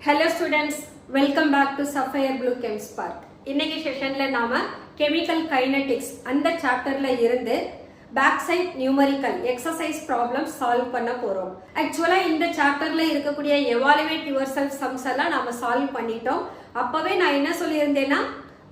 Hello students, welcome back to Sapphire Blue Chem Spark. இன்னைக்கு செஷன்ல நாம chemical kinetics அந்த சாப்டர்ல இருந்து backside numerical exercise problems solve பண்ண போறோம். Actually இந்த சாப்டர்ல இருக்கக்கூடிய evaluate yourself sums எல்லாம் நாம solve பண்ணிட்டோம். அப்பவே நான் என்ன சொல்லியிருந்தேன்னா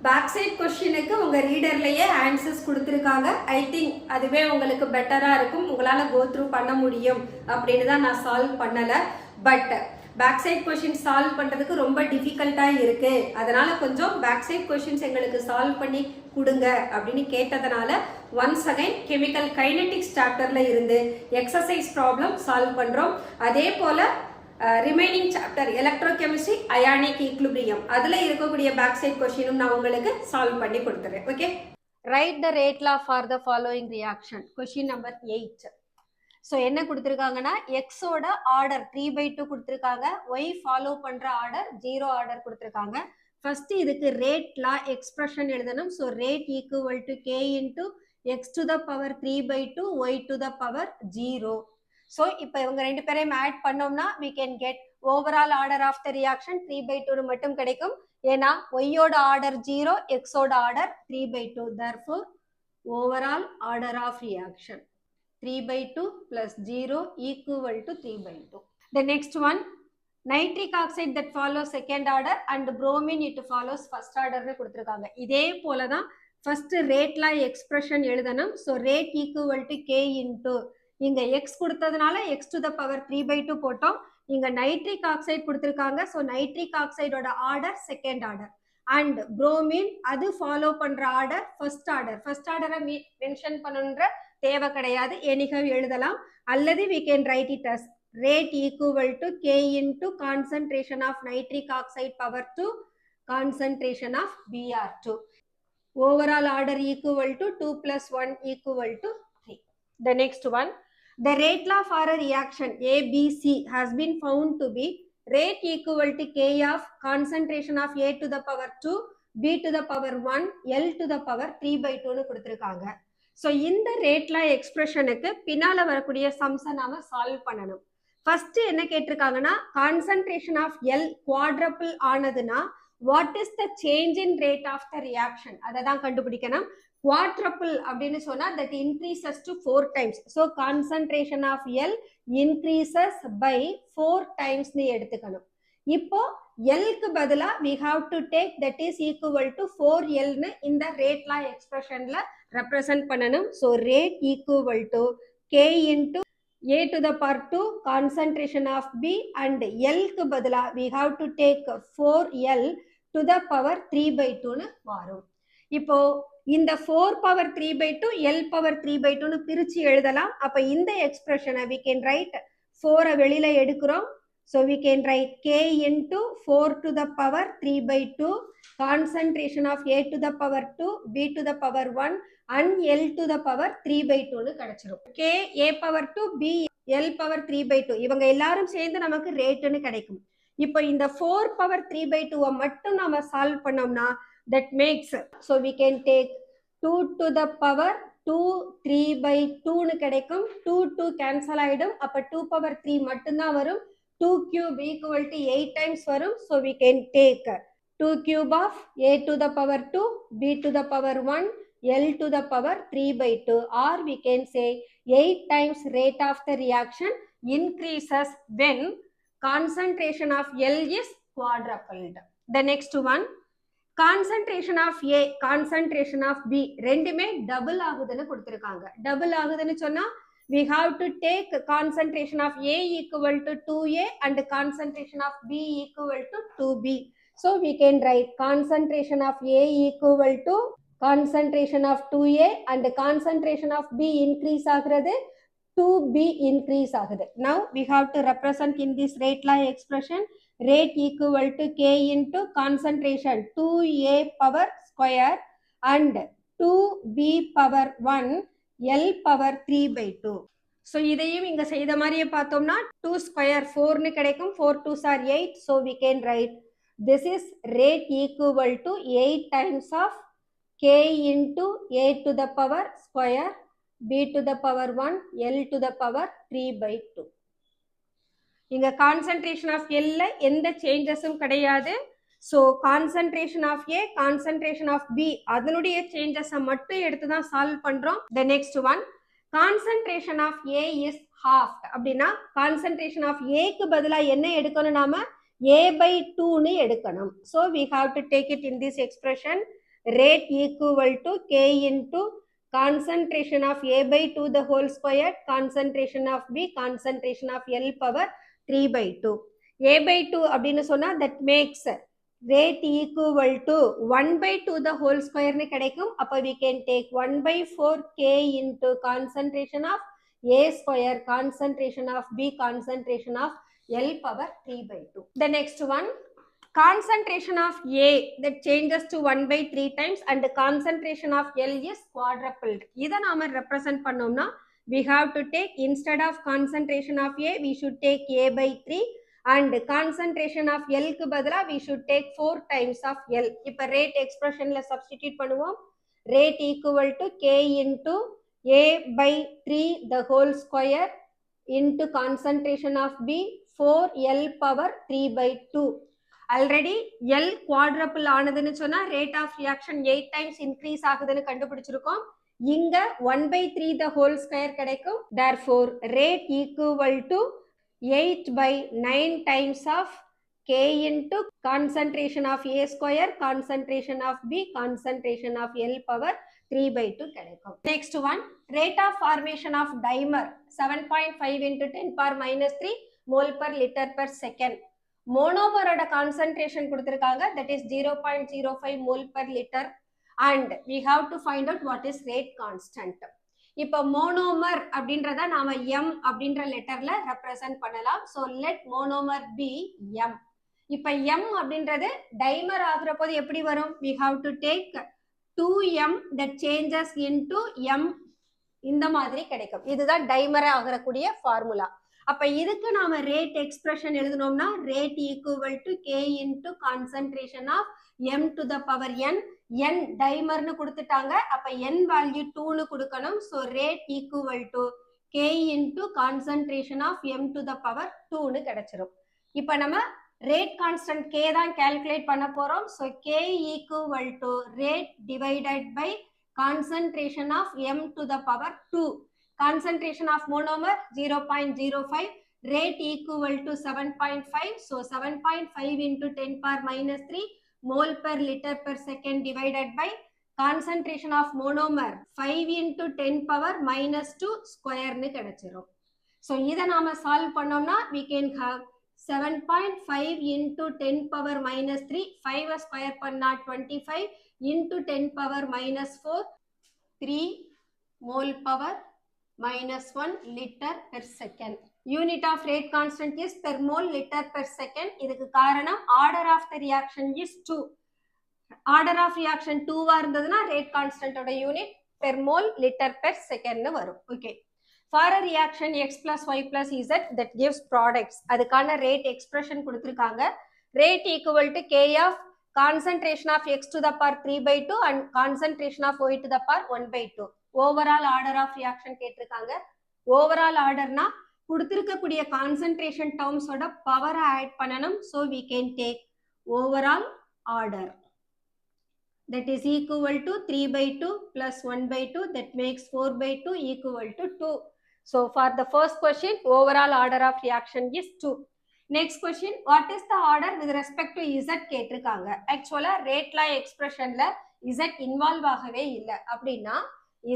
backside questionக்கு உங்க ரீடர்லயே ஆன்சர்ஸ் கொடுத்திருக்காங்க. I think அதுவே உங்களுக்கு பெட்டரா இருக்கும். உங்களால go through பண்ண முடியும் அப்படின்னு தான் நான் சால்வ் பண்ணல. பட் பேக்சைட் கொஸ்டின் சால்வ் பண்றதுக்கு ரொம்ப டிஃபிகல்ட்டா இருக்கு, அதனால கொஞ்சம் பேக்சைட் கொஸ்டின்ஸ் எங்களுக்கு சால்வ் பண்ணி கொடுங்க அப்படின்னு கேட்டதனால ஒன்ஸ் அகைன் கெமிக்கல் கைனெட்டிக்ஸ் சாப்டர்ல இருந்து எக்ஸசைஸ் ப்ராப்ளம் சால்வ் பண்றோம். அதே போல remaining chapter electrochemistry ionic equilibrium அதுல இருக்கக்கூடிய பேக்சைட் கொஸ்டினும் நான் உங்களுக்கு சால்வ் பண்ணி கொடுத்துறேன். Okay, right the rate law for the following reaction. Question number 8. So என்ன கொடுத்துருக்காங்கன்னா எக்ஸோட ஆர்டர் 3/2 கொடுத்துருக்காங்க, ஒய் ஃபாலோ பண்ற ஆர்டர் 0 ஆர்டர் கொடுத்துருக்காங்க. ஃபர்ஸ்ட் இதுக்கு ரேட் லா எக்ஸ்பிரஷன் எழுதணும். So rate equal to K into X to the power 3/2 Y to the power 0. So இப்போ இவங்க ரெண்டு பேரையும் ஆட் பண்ணோம்னா we can get overall order of the reaction 3/2 மட்டும் கிடைக்கும். ஏன்னா ஒய்யோட ஆர்டர் 0, எக்ஸோட order 3/2. therefore overall order of reaction 3/2 plus 0 equal to 3/2. The next one, nitric oxide that follows second order and bromine it follows first order னு கொடுத்திருக்காங்க. இதே போல தான் first rate law expression எழுதணும். so rate equal to k into இங்க x கொடுத்ததுனால x to the power 3/2 போட்டோம். இங்க nitric oxide கொடுத்திருக்காங்க. so nitric oxide ஓட order second order and bromine அது ஃபாலோ பண்ற ஆர்டர் ஃபர்ஸ்ட் ஆர்டர். ஃபர்ஸ்ட் ஆர்டரை மென்ஷன் பண்ணணுன்ற தேவை கிடையாது, எனிகவ் எழுதலாம். அல்லது we can write it as rate equal to k into concentration of nitric oxide power to concentration of Br2. Overall order equal to 2 plus 1 equal to 3. The next one, the rate law for a reaction ABC has been found to be rate equal to k of concentration of A to the power 2, B to the power 1, L to the power 3/2 னு கொடுத்திருக்காங்க. So இந்த ரேட்ல எக்ஸ்பிரஷனுக்கு பின்னால வரக்கூடிய சம்ஸை நாம solve பண்ணணும். First என்ன கேட்டிருக்காங்கன்னா கான்சன்ட்ரேஷன் ஆஃப் எல் குவாட்ரபிள் ஆனதுன்னா what is the change in rate of the reaction, அதை தான் கண்டுபிடிக்கணும். குவாட்ரபிள் அப்படின்னு சொன்னா that increases to 4 times. So concentration of L increases by 4 times னு எடுத்துக்கணும். இப்போ எல்க்கு பதிலா we have to take that is equal to 4L னு இந்த ரேட் லா எக்ஸ்பிரஷன்ல ரெப்ரசன்ட் பண்ணணும். So rate equal to K into A to the power 2 concentration of B and எல்க்கு பதிலா we have to take 4L to the power 3/2 னு மாறும். இப்போ இந்த 4 பவர் 3/2 எல் பவர் 3/2 னு பிரிச்சு எழுதலாம். அப்ப இந்த எக்ஸ்பிரஷனை we can write 4 வெளியில எடுக்கிறோம். So we can write k into 4 to the power 3/2 concentration of A to the power 2, B to the power 1 and L to the power 3/2 னு கிடைச்சிரும். k A power 2 B L power 3/2 இவங்க எல்லாரும் சேர்ந்து நமக்கு ரேட்னு கிடைக்கும். இப்போ இந்த 4 power 3/2 மட்டும் நாம சால்வ் பண்ணோம்னா that makes, so we can take 2 to the power 2 3/2 னு கிடைக்கும். 2 2 கேன்சல் ஆயிடும். அப்ப 2 power 3 மட்டும் தான் வரும். 2 cube equal to 8 times varum. So we can take 2 cube of A to the power 2, B to the power 1, L to the power 3/2, or we can say 8 times rate of the reaction increases when concentration of L is quadrupled. The next one, concentration of A, concentration of B ரெண்டுமே double ஆகுதுன்னு கொடுத்திருக்காங்க. Double ஆகுதுன்னு சொன்னா we have to take concentration of A equal to 2A and concentration of B equal to 2B. So we can write concentration of A equal to concentration of 2A and concentration of B increase ஆகிறது 2B increase ஆகுது. Now we have to represent in this rate law expression rate equal to K into concentration 2A power square and 2B power 1 L power 3/2. So இதையும் இங்க செய்த மாதிரியே பார்த்தோம்னா 2 square 4 னு கிடைக்கும். 4 2s are 8. So we can write this is rate equal to 8 times of K into A to the power square, B to the power 1, L to the power 3/2. இங்க concentration of எல்ல எந்த சேஞ்சஸும் கிடையாது. So concentration of A, concentration of B அதனுடைய சேஞ்சஸை மட்டும் எடுத்து தான் சால்வ் பண்றோம். The next one, concentration of A is half அப்படின்னா கான்சன்ட்ரேஷன் ஆஃப் ஏக்கு பதிலாக என்ன எடுக்கணும், நாம a/2 எடுக்கணும். So we have to take it in this expression, rate equal to k into concentration of a/2 the whole square, concentration of b, concentration of l power 3/2. a/2 அப்படின்னு சொன்னா that makes rate equal to 1/2 the whole square னு கிடைக்கும். அப்போ we can take 1/4 k into concentration of a square, concentration of b, concentration of l power 3/2. The next one, concentration of a that changes to 1/3 times and the concentration of l is quadrupled. இதை நாம represent பண்ணோம்னா we have to take, instead of concentration of a we should take a/3 and concentration of l க்கு பதிலா we should take 4 times of l. இப்ப rate expressionல substitute பண்ணுவோம். rate equal to k into a/3 the whole square into concentration of b 4l power 3/2. Already L quadruple ஆனதுன்னு சொன்னா rate of reaction 8 times increase ஆகுதுன்னு கண்டுபிடிச்சிருக்கோம். இங்க 1/3 the whole square கிடைக்கும். therefore rate equal to 8/9 times of k into concentration of a square, concentration of b, concentration of l power 3/2 கிடைக்கும். next one, rate of formation of dimer 7.5 into 10 power minus 3 mole per liter per second. மோனோமரோட concentration கொடுத்திருக்காங்க, that is 0.05 mole per liter, and we have to find out what is rate constant. இப்போ monomer அப்படின்றத நாம m அப்படின்ற லெட்டர்ல represent பண்ணலாம். so let monomer be m. இப்போ m அப்படின்றது டைமர் ஆகுற போது எப்படி வரும், we have to take 2m that changes into m, இந்த மாதிரி கிடைக்கும். இதுதான் டைமர் ஆகக்கூடிய ஃபார்முலா. அப்ப இதுக்கு நாம ரேட் எக்ஸ்பிரஷன் எழுதணும்னா rate equal to k into concentration of m to the power n. n டைமர்னு கொடுத்துட்டாங்க, அப்ப n வேல்யூ 2னு கொடுக்கணும். So rate equal to k into concentration of m to the power 2னு கிடைச்சிரும். இப்ப நம்ம ரேட் கான்ஸ்டன்ட் k தான் கால்குலேட் பண்ண போறோம். So k equal to rate divided by concentration of m to the power 2. concentration of monomer 0.05, rate equal to 7.5. so 7.5 into 10 power minus 3 mole per liter per second divided by concentration of monomer 5 into 10 power minus 2 square னு கிடைச்சிரும். so இதை நாம solve பண்ணோம்னா we can have 7.5 into 10 power minus 3, 5 square பண்ணா 25 into 10 power minus 4, 3 mole power minus 1 liter per second. Unit of rate constant is per mole liter per second. இதுக்கு காரணம் order of the reaction is 2. order of reaction 2 இருந்ததுன்னா rate constant ஓட unit per mole liter per second வரும். okay. for a reaction x plus y plus z that gives products, அதுக்கான rate expression கொடுத்திருக்காங்க. rate equal to k of concentration of x to the power 3/2 and concentration of y to the power 1/2. overall order of reaction கேட்டிருக்காங்க. overall orderனா கொடுத்திருக்கக்கூடிய concentration terms ஓட power add பண்ணணும். so we can take overall order, that is equal to 3/2 plus 1/2, that makes 4/2 equal to 2. so for the first question overall order of reaction is 2. next question, what is the order with respect to z கேட்டிருக்காங்க. ஆக்சுவலா rate law எக்ஸ்பிரஷன்ல z involve ஆகவே இல்லை. அப்படின்னா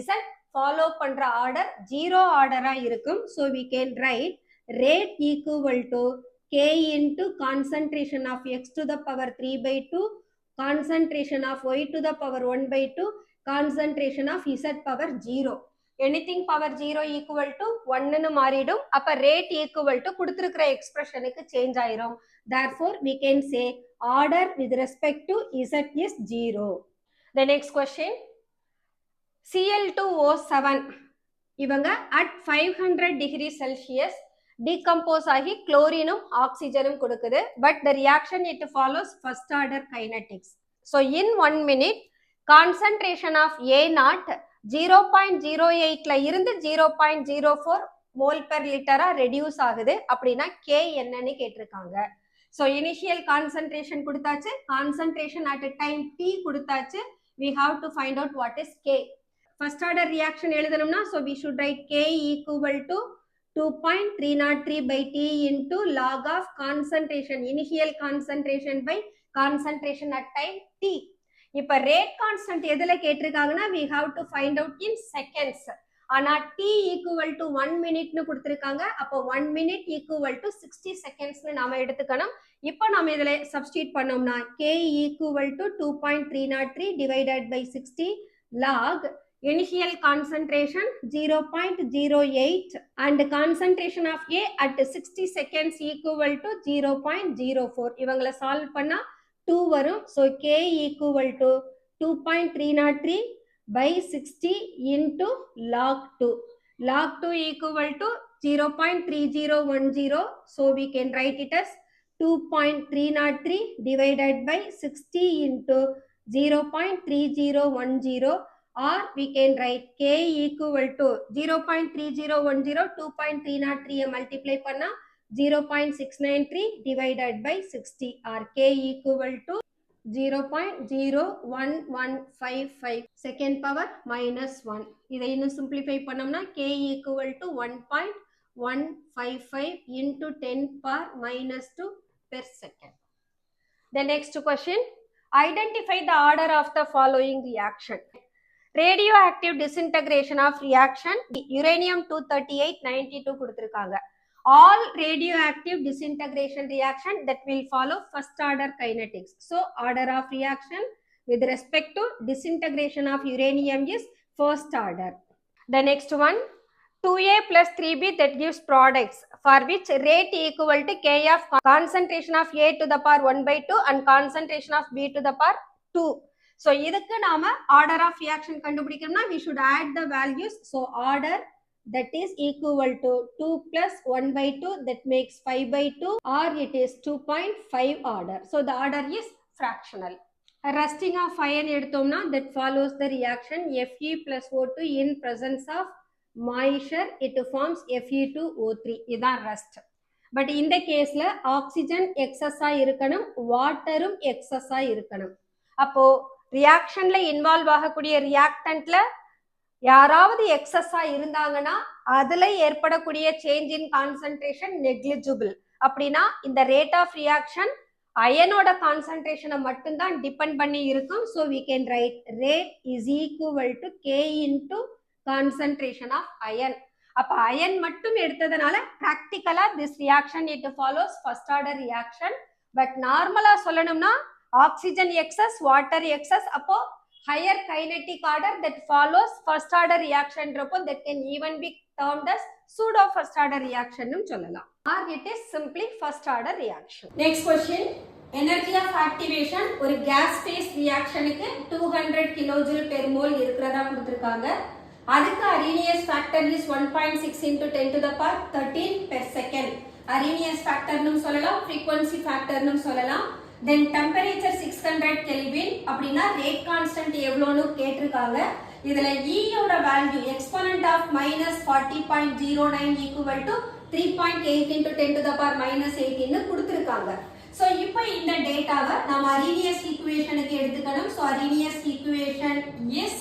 z follow பண்ற order 0 ஆர்டரா இருக்கும். so we can write rate equal to k into concentration of x to the power 3/2, concentration of y to the power 1/2, concentration of z power 0. anything power 0 equal to 1 னு மாறிடும். அப்ப rate equal to கொடுத்திருக்கிற எக்ஸ்பிரஷனுக்கு change ஆயிரும். therefore we can say order with respect to z is 0. the next question, Cl2O7 இவங்க at 500 degree Celsius decompose ஆகி குளோரினும் ஆக்சிஜனும் கொடுக்குது. but the reaction it follows first order kinetics. so in 1 minute concentration of A0 0.08 ல இருந்து 0.04 mole per லிட்டரா reduce ஆகுது அப்படின்னா K என்னன்னு கேட்டிருக்காங்க. So initial concentration கொடுத்தாச்சு, கான்சன்ட்ரேஷன் அட் டைம் T கொடுத்தாச்சு. We have to find out what is K. First order reaction எழுதணும்னா so we should write K equal to 2.303 by T into log of concentration, initial concentration by concentration at time T. இப்ப rate constant எதுல கேட்டிருக்காங்கன்னா we have to find out in seconds. ஆனா T equal to 1 minute னு கொடுத்திருக்காங்க. அப்போ 1 minute equal to 60 seconds னு நாம எடுத்துக்கணும். இப்போ நாம இதுல சப்ஸ்டிட்யூட் பண்ணோம்னா K equal to 2.303 divided by 60 log initial concentration 0.08 and concentration of A at 60 seconds equal to 0.04. இவங்களை சால்வ் பண்ணா 2 வரும். So K equal to 2.303 by 60 into log 2. Log 2 equal to 0.3010. So we can write it as 2.303 divided by 60 into 0.3010, or we can write K equal to 0.3010 2.303 multiply panna 0.693 divided by 60, or K equal to 0.01155 second power minus 1. இதை இன்னும் simplify பண்ணோம்னா K equal to 1.155 into 10 power minus 2 per second. The next question, identify the order of the following reaction. Radioactive disintegration of reaction uranium 238-92 கொடுத்திருக்காங்க. All radioactive disintegration reaction that will follow first order kinetics. So order of reaction with respect to disintegration of uranium is first order. The next one, 2A plus 3B that gives products for which rate equal to K of concentration of A to the power 1 by 2 and concentration of B to the power 2. So இதுக்கு நாம order of reaction கண்டுபிடிக்கணும்னா we should add the values. So order that is equal to 2 plus 1 by 2, that makes 5 by 2, or it is 2.5 order. So the order is fractional. Rusting of iron எடுத்தோம்னா that follows the reaction Fe plus O2 in presence of moisture, it forms Fe2O3. இதான் rust. But இந்த கேஸ்ல oxygen எக்ஸஸா இருக்கணும், வாட்டரும் எக்ஸஸா இருக்கணும். அப்போ ரியாக்ஷன்ல involve ஆகக்கூடிய ரியாக்டன்ட்ல யாராவது எக்ஸஸா இருந்தாங்கன்னா அதுல ஏற்படக்கூடிய சேஞ்ச் இன் கான்சன்ட்ரேஷன் நெக்லிஜிபிள். அப்படின்னா இந்த ரேட் ஆஃப் ரியாக்ஷன் அயனோட கான்சன்ட்ரேஷனை மட்டும்தான் டிபெண்ட் பண்ணி இருக்கும். So we can write rate is equal to K into concentration of ion. அப்ப அயன் மட்டும் எடுத்ததுனால பிராக்டிக்கலா this reaction it follows first order reaction. But நார்மலா சொல்லணும்னா ஆக்சிஜன் எக்ஸஸ், வாட்டர் எக்ஸஸ், அப்போ higher kinetic order that follows first order reaction that can even be termed as pseudo first order reaction num sollalam, or it is simply first order reaction. Next question, energy of activation ஒரு gas phase reaction க்கு 200 kJ per mole இருக்குறதா கொடுத்திருக்காங்க. அதுக்கு Arrhenius factor is 1.6 into 10 to the power 13 per second. Arrhenius factor num சொல்லலாம், frequency factor num சொல்லலாம். Then temperature 600 Kelvin அப்படின்னா rate constant எவ்வளோன்னு கேட்டிருக்காங்க. இதுல E யோட value exponent of minus 40.09 equal to 3.8 into 10 to the power minus 18 கொடுத்திருக்காங்க. So இப்போ இந்த டேட்டாவை நம்ம Arrhenius equationக்கு எடுத்துக்கணும். So Arrhenius equation is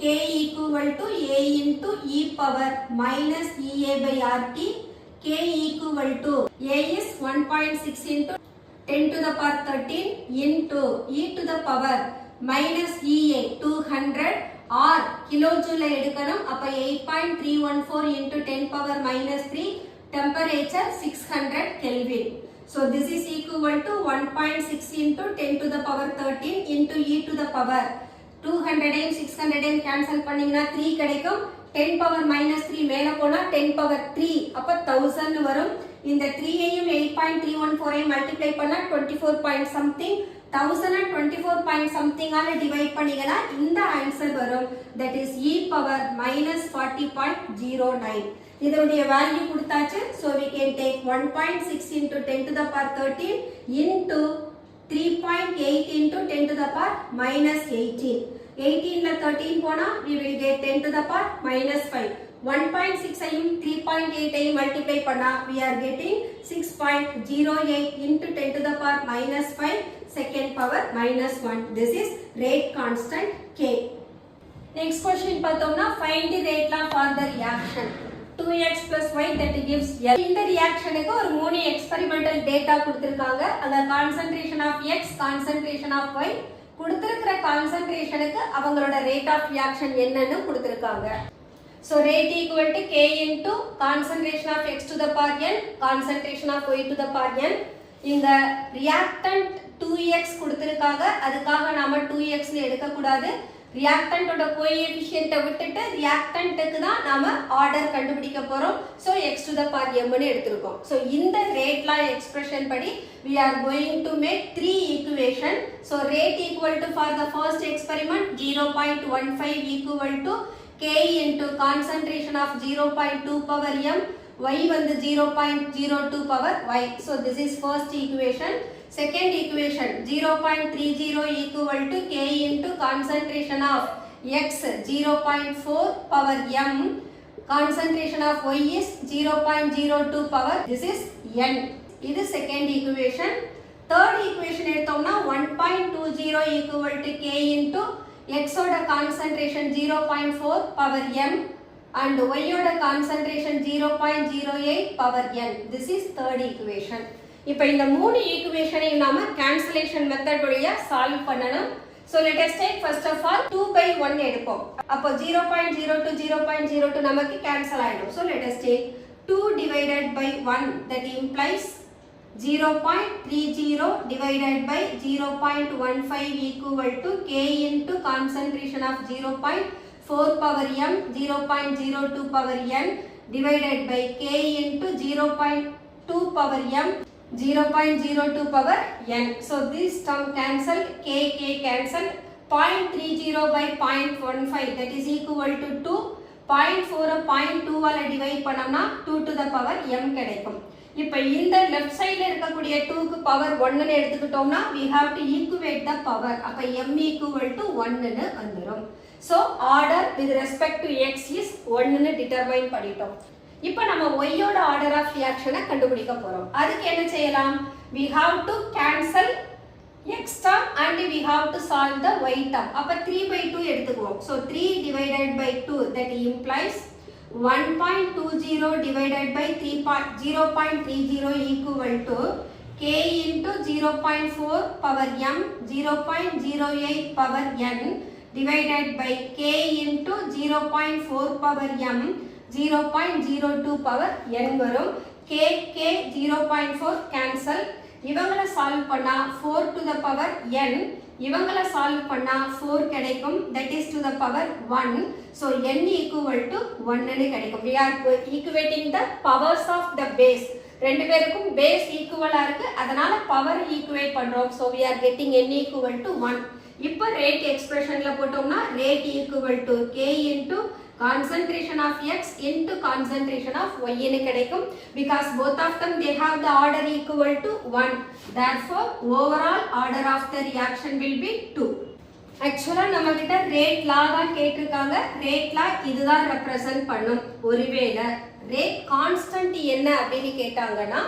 K equal to A into E power minus EA by RT. K equal to A is 1.6 into 10 to the power 13 into E to the power minus EA 200 or kilojoule எடுக்கணும். அப்ப 8.314 into 10 power minus 3, temperature 600 Kelvin. So this is equal to 1.6 into 10 to the power 13 into E to the power 200 and 600 cancel பண்ணீங்கன்னா 3 கிடைக்கும். 10 power minus 3 மேல போனா 10 power 3 அப்ப 1000 வரும். இந்த 3 ஐயும் 8.314 ஐயும் மல்டிப்ளை பண்ணா 24 பாயிண்ட் சம்திங், 1024 பாயிண்ட் சம்திங் ஆல டிவைட் பண்ணீங்கன்னா இந்த ஆன்சர் வரும். That is E power minus 40.09. இதோடைய வேல்யூ கொடுத்தாச்சு. So we can take 1.6 into 10 to the power 13 into 3.8 into 10 to the power minus 18. 18 ல 13 போனா we will get 10 to the power minus 5. 1.6 ஐயும் 3.8 ஐயும் மல்டிப்ளை பண்ணா we are getting 6.08 into 10 to the power minus 5 second power minus 1. This is rate constant K. Next question பார்த்தோம்னா find the rate law for the reaction 2x plus y that gives L. இந்த ரியாக்ஷனுக்கு ஒரு 3 experimental data கொடுத்திருக்காங்க. அந்த concentration of x, concentration of y, கொடுத்திருக்கிற concentrationக்கு அவங்களோட rate of reaction என்னன்னு கொடுத்திருக்காங்க. So rate equal to K into concentration of x to the power n, concentration of y to the power n. இந்த reactant 2x கொடுத்திருக்காங்க. அதுக்காக நாம 2x னு எடுக்க கூடாது. reactant ஓட கோஎஃபிஷியன்ட் விட்டுட்டு reactantக்கு தான் நாம ஆர்டர் கண்டுபிடிக்க போறோம். So x to the power m னு எடுத்துறோம். So இந்த rate law expression படி we are going to make three equation. So rate equal to for the first experiment 0.15 equal to K into concentration of 0.2 power m, y வந்து 0.02 power y. So this is first equation. Second equation 0.30 equal to K into concentration of x 0.4 power m, concentration of y is 0.02 power, this is n. This is second equation. Third equation எடுத்தோம்னா 1.20 equal to K into x ஓட concentration 0.4 power m and y ஓட concentration 0.08 power n. This is third equation. இப்போ இந்த மூணு ஈக்குவேஷனையும் நாம cancellation method வழியா solve பண்ணனும். So let us take first of all 2/1 எடுப்போம். அப்போ 0.02 0.02 நமக்கு கேன்சல் ஆயிடும். So let us take 2 divided by 1, that implies 0.30 divided by 0.15 equal to K into concentration of 0.4 power m 0.02 power n divided by K into 0.2 power m 0.02 power n. So this term cancel, k cancel, 0.30 by 0.15 that is equal to 2, 0.4 0.2 ஆல divide பண்ணோம்னா 2 to the power m கிடைக்கும். இப்போ இந்த left சைடுல இருக்கக்கூடிய 2 க்கு power 1 ன்னு எடுத்துக்கிட்டோம்னா we have to equate the power. அப்ப m equal to 1 ன்னு வந்துரும். So order with respect to x is 1 ன்னு டிட்டர்மைன் பண்ணிட்டோம். இப்போ நம்ம y ஓட ஆர்டர் ஆஃப் ரியாக்ஷனை கண்டுபிடிக்க போறோம். அதுக்கு என்ன செய்யலாம்? We have to cancel x term and we have to solve the y term. அப்ப 3/2 எடுத்துக்குவோம். So 3 divided by 2 that implies 1.20 divided by 0.30 equal to K into 0.4 power m 0.08 power n divided by K into 0.4 power m 0.02 power n வரும். K 0.4 cancel. இவங்களை solve பண்ணா 4 to the power n, இவங்களை solve பண்ணா 4 கிடைக்கும், that is to the power 1. So n equal to 1 ன்னு கிடைக்கும். We are equating the powers of the base. ரெண்டு பேருக்கும் base ஈக்குவலா இருக்கு, அதனால power equate பண்றோம். So we are getting n equal to 1. இப்போ rate expressionல போட்டோம்னா rate equal to K into concentration of x into concentration of y ன்னு கிடைக்கும். Because both of them they have the order equal to 1. Therefore overall order of the reaction will be 2. Actually நம்ம கிட்ட rate law தான் கேட்டிருக்காங்க. rate law இதுதான் represent பண்ணும். ஒருவேளை rate constant என்ன அப்படினு கேட்டாங்கன்னா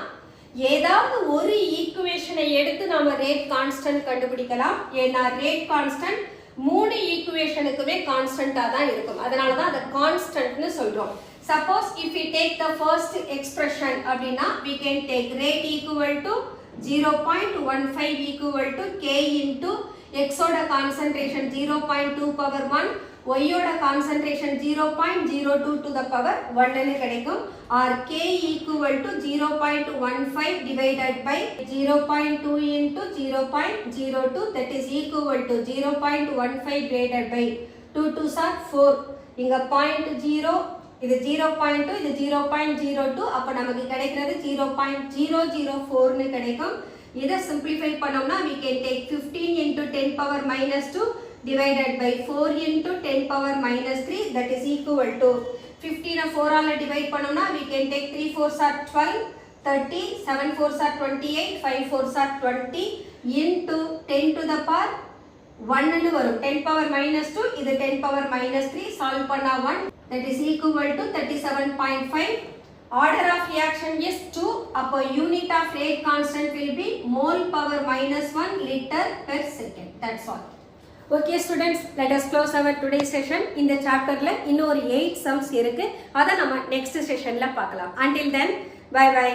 ஏதாவது ஒரு ஈக்குவேஷனை எடுத்து நாம rate constant கண்டுபிடிக்கலாம். ஏன்னா rate constant மூணு ஈக்குவேஷனுக்குமே கான்ஸ்டன்ட்டா தான் இருக்கும். அதனால தான் அத கான்ஸ்டன்ட்னு சொல்றோம். Suppose if we take the first expression அப்படினா we can take rate equal to 0.15 equal to K into x ஓட concentration 0.2 power 1, y ஓட concentration 0.02 to the power 1 ன்னு கிடைக்கும். or K equal to 0.15 divided by 0.2 into 0.02, that is equal to 0.15 divided by 2 2s are 4. இங்க 0.0 இது 0.2 இது 0.02, அப்ப நமக்கு கிடைக்கிறது 0.004 ன்னு கிடைக்கும். இதை simplify பண்ணோம்னா we can take 15 into 10 power minus 2 divided by 4 into 10 power minus 3, that is equal to 15 4 ஆல divide பண்ணோம்னா we can take 3 4s are 12, 30, 7 4s are 28, 5 4s are 20 into 10 to the power 1 ன்னு வரும் 10 power minus 2 இது 10 power minus 3 solve பண்ணா 1 that is equal to 37.5. Order of reaction is 2. அப்போ unit of rate constant will be mole power minus 1 liter per second. That's all. Okay students, let us close our today's session. இந்த சாப்டர்ல இன்னொரு 8 sums இருக்கு. அத நம்ம next sessionல பார்க்கலாம். Until then, bye bye.